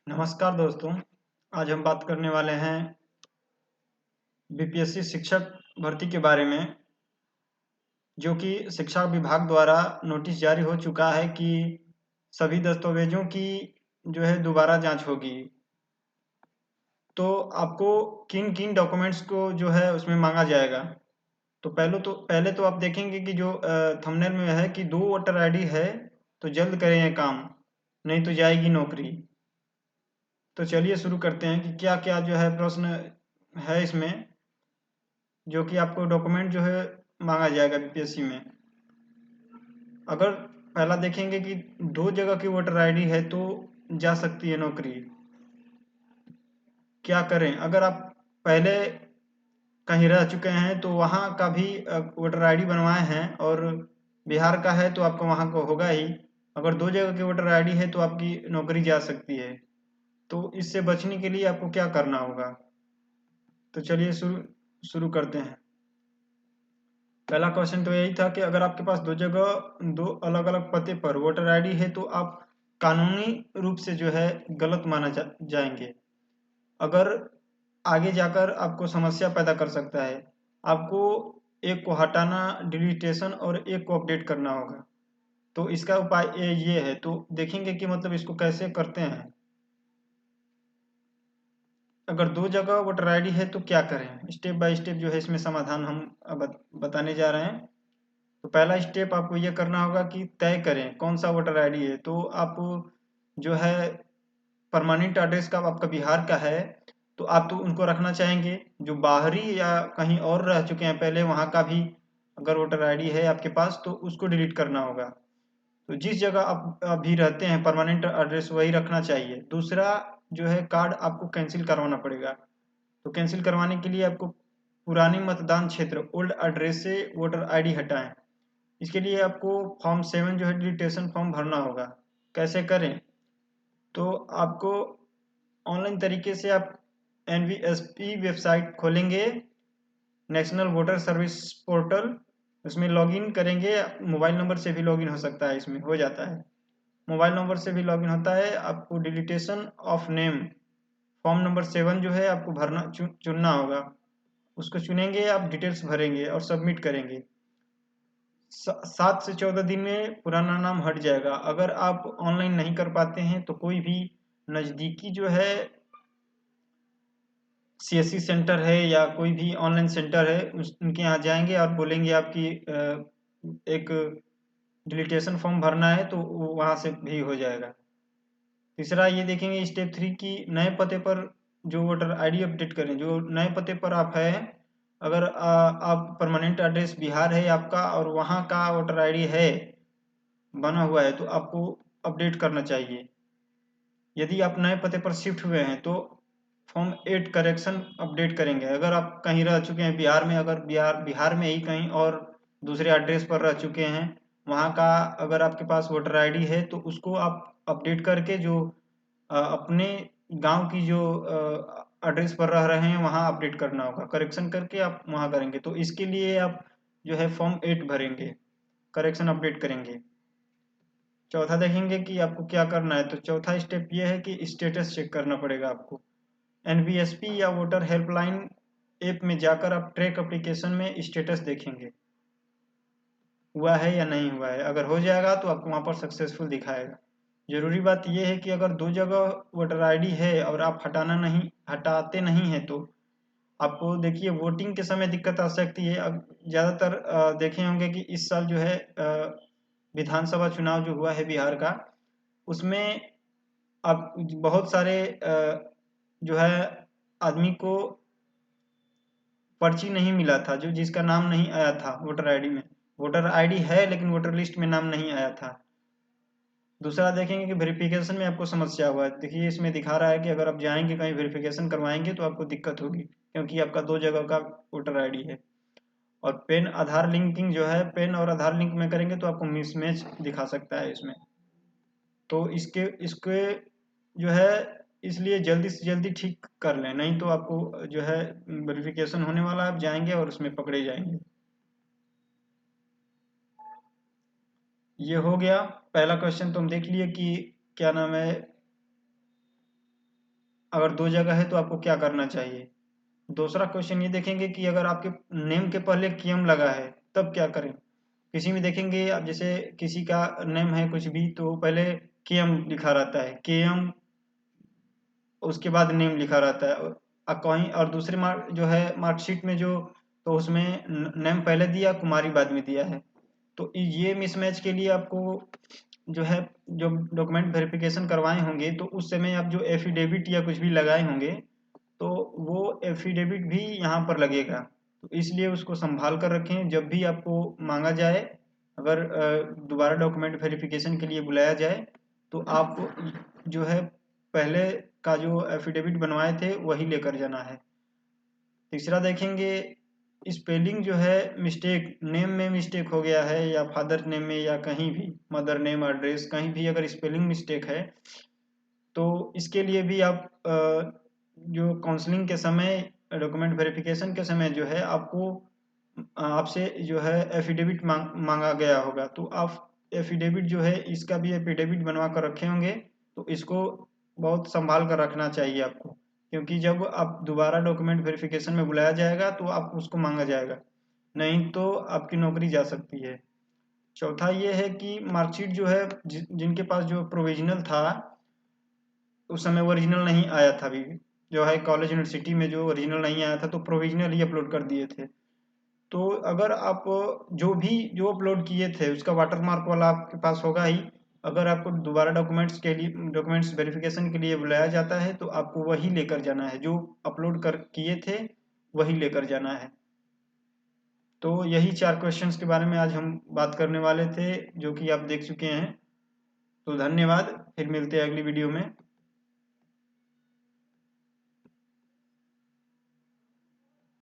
नमस्कार दोस्तों। आज हम बात करने वाले हैं बीपीएससी शिक्षक भर्ती के बारे में, जो कि शिक्षा विभाग द्वारा नोटिस जारी हो चुका है कि सभी दस्तावेजों की जो है दोबारा जांच होगी। तो आपको किन किन डॉक्यूमेंट्स को जो है उसमें मांगा जाएगा। तो पहले तो आप देखेंगे कि जो थंबनेल में है कि 2 वोटर आईडी है तो जल्द करें ये काम, नहीं तो जाएगी नौकरी। तो चलिए शुरू करते हैं कि क्या क्या जो है प्रश्न है इसमें, जो कि आपको डॉक्यूमेंट जो है मांगा जाएगा बीपीएससी में। अगर पहला देखेंगे कि 2 जगह की वोटर आईडी है तो जा सकती है नौकरी। क्या करें? अगर आप पहले कहीं रह चुके हैं तो वहाँ का भी वोटर आईडी बनवाए हैं और बिहार का है तो आपका वहाँ को होगा ही। अगर 2 जगह की वोटर आईडी है तो आपकी नौकरी जा सकती है। तो इससे बचने के लिए आपको क्या करना होगा? तो चलिए शुरू शुरू करते हैं। पहला क्वेश्चन तो यही था कि अगर आपके पास 2 जगह 2 अलग-अलग पते पर वोटर आईडी है तो आप कानूनी रूप से जो है गलत माना जाएंगे। अगर आगे जाकर आपको समस्या पैदा कर सकता है। आपको एक को हटाना, डिलीटेशन और एक को अपडेट करना होगा। तो इसका उपाय ये है। तो देखेंगे कि मतलब इसको कैसे करते हैं। अगर 2 जगह वोटर आईडी है तो क्या करें? स्टेप बाय स्टेप जो है इसमें समाधान हम अब बताने जा रहे हैं। तो पहला स्टेप आपको ये करना होगा कि तय करें कौन सा वोटर आईडी है। तो आप जो है परमानेंट एड्रेस का आपका बिहार का है तो आप तो उनको रखना चाहेंगे। जो बाहरी या कहीं और रह चुके हैं पहले, वहाँ का भी अगर वोटर आईडी है आपके पास तो उसको डिलीट करना होगा। तो जिस जगह आप अभी रहते हैं परमानेंट एड्रेस वही रखना चाहिए। दूसरा जो है कार्ड आपको कैंसिल करवाना पड़ेगा। तो कैंसिल करवाने के लिए आपको पुरानी मतदान क्षेत्र ओल्ड एड्रेस से वोटर आईडी हटाएं। इसके लिए आपको फॉर्म 7 जो है डिलीटेशन फॉर्म भरना होगा। कैसे करें? तो आपको ऑनलाइन तरीके से आप एनवीएसपी वेबसाइट खोलेंगे, नेशनल वोटर सर्विस पोर्टल। उसमें लॉगिन करेंगे। मोबाइल नंबर से भी लॉगिन हो सकता है, इसमें हो जाता है। मोबाइल नंबर से भी लॉगिन होता है। आपको deletion of name form number 7 जो है आपको भरना चुनना होगा। उसको चुनेंगे, आप डिटेल्स भरेंगे और सबमिट करेंगे। 7 से 14 दिन में पुराना नाम हट जाएगा। अगर आप ऑनलाइन नहीं कर पाते हैं तो कोई भी नज़दीकी जो है सीएससी सेंटर है या कोई भी ऑनलाइन सेंटर है उनके यहाँ जाएंगे और बोलेंगे आपकी एक डिलीटेशन फॉर्म भरना है तो वहाँ से भी हो जाएगा। तीसरा ये देखेंगे स्टेप 3 की नए पते पर जो वोटर आईडी अपडेट करें। जो नए पते पर आप हैं, अगर आप परमानेंट एड्रेस बिहार है आपका और वहाँ का वोटर आईडी है बना हुआ है तो आपको अपडेट करना चाहिए। यदि आप नए पते पर शिफ्ट हुए हैं तो फॉर्म 8 करेक्शन अपडेट करेंगे। अगर आप कहीं रह चुके हैं बिहार में, अगर बिहार में ही कहीं और दूसरे एड्रेस पर रह चुके हैं, वहाँ का अगर आपके पास वोटर आईडी है तो उसको आप अपडेट करके जो अपने गांव की जो एड्रेस पर रह रहे हैं वहाँ अपडेट करना होगा। करेक्शन करके आप वहाँ करेंगे। तो इसके लिए आप जो है फॉर्म 8 भरेंगे, करेक्शन अपडेट करेंगे। चौथा देखेंगे कि आपको क्या करना है। तो चौथा स्टेप ये है कि स्टेटस चेक करना पड़ेगा आपको। एनवीएसपी या वोटर हेल्पलाइन ऐप में जाकर आप ट्रैक एप्लीकेशन में स्टेटस देखेंगे, हुआ है या नहीं हुआ है। अगर हो जाएगा तो आपको वहाँ पर सक्सेसफुल दिखाएगा। ज़रूरी बात यह है कि अगर 2 जगह वोटर आईडी है और आप हटाते नहीं हैं तो आपको देखिए वोटिंग के समय दिक्कत आ सकती है। अब ज़्यादातर देखे होंगे कि इस साल जो है विधानसभा चुनाव जो हुआ है बिहार का, उसमें अब बहुत सारे जो है आदमी को पर्ची नहीं मिला था, जो जिसका नाम नहीं आया था वोटर आईडी में। वोटर आईडी है लेकिन वोटर लिस्ट में नाम नहीं आया था। दूसरा देखेंगे कि वेरिफिकेशन में आपको समस्या हुआ है। देखिए इसमें दिखा रहा है कि अगर आप जाएंगे कहीं वेरिफिकेशन करवाएंगे तो आपको दिक्कत होगी, क्योंकि आपका 2 जगह का वोटर आईडी है। और पेन आधार लिंकिंग जो है, पेन और आधार लिंक में करेंगे तो आपको मिसमैच दिखा सकता है इसमें। तो इसके इसके जो है इसलिए जल्दी से जल्दी ठीक कर लें, नहीं तो आपको जो है वेरिफिकेशन होने वाला है, आप जाएंगे और उसमें पकड़े जाएंगे। ये हो गया पहला क्वेश्चन। तो हम देख लिए कि क्या नाम है, अगर 2 जगह है तो आपको क्या करना चाहिए। दूसरा क्वेश्चन ये देखेंगे कि अगर आपके नेम के पहले केएम लगा है तब क्या करें। किसी में देखेंगे आप, जैसे किसी का नेम है कुछ भी तो पहले केएम लिखा रहता है, केएम उसके बाद नेम लिखा रहता है। और कहीं और दूसरे मार्क जो है मार्कशीट में जो, तो उसमें नेम पहले दिया, कुमारी बाद में दिया है। तो ये मिसमैच के लिए आपको जो है, जो डॉक्यूमेंट वेरिफिकेशन करवाए होंगे तो उस समय आप जो एफिडेविट या कुछ भी लगाए होंगे तो वो एफिडेविट भी यहाँ पर लगेगा। तो इसलिए उसको संभाल कर रखें, जब भी आपको मांगा जाए, अगर दोबारा डॉक्यूमेंट वेरिफिकेशन के लिए बुलाया जाए तो आप जो है पहले का जो एफिडेविट बनवाए थे वही लेकर जाना है। तीसरा देखेंगे, स्पेलिंग जो है मिस्टेक, नेम में मिस्टेक हो गया है या फादर नेम में या कहीं भी, मदर नेम एड्रेस कहीं भी अगर स्पेलिंग मिस्टेक है तो इसके लिए भी आप जो काउंसलिंग के समय, डॉक्यूमेंट वेरिफिकेशन के समय जो है आपको आपसे जो है एफिडेविट मांगा गया होगा। तो आप एफिडेविट जो है इसका भी एफिडेविट बनवा कर रखे होंगे तो इसको बहुत संभाल कर रखना चाहिए आपको, क्योंकि जब आप दोबारा डॉक्यूमेंट वेरिफिकेशन में बुलाया जाएगा तो आप उसको मांगा जाएगा, नहीं तो आपकी नौकरी जा सकती है। चौथा ये है कि मार्कशीट जो है जिनके पास जो प्रोविजनल था उस समय ओरिजिनल नहीं आया था, अभी जो है कॉलेज यूनिवर्सिटी में जो ओरिजिनल नहीं आया था तो प्रोविजनल ही अपलोड कर दिए थे। तो अगर आप जो भी जो अपलोड किए थे उसका वाटरमार्क वाला आपके पास होगा ही। अगर आपको दोबारा डॉक्यूमेंट्स के लिए, डॉक्यूमेंट्स वेरिफिकेशन के लिए बुलाया जाता है तो आपको वही लेकर जाना है, जो अपलोड कर किए थे वही लेकर जाना है। तो यही 4 क्वेश्चंस के बारे में आज हम बात करने वाले थे, जो कि आप देख चुके हैं। तो धन्यवाद, फिर मिलते हैं अगली वीडियो में।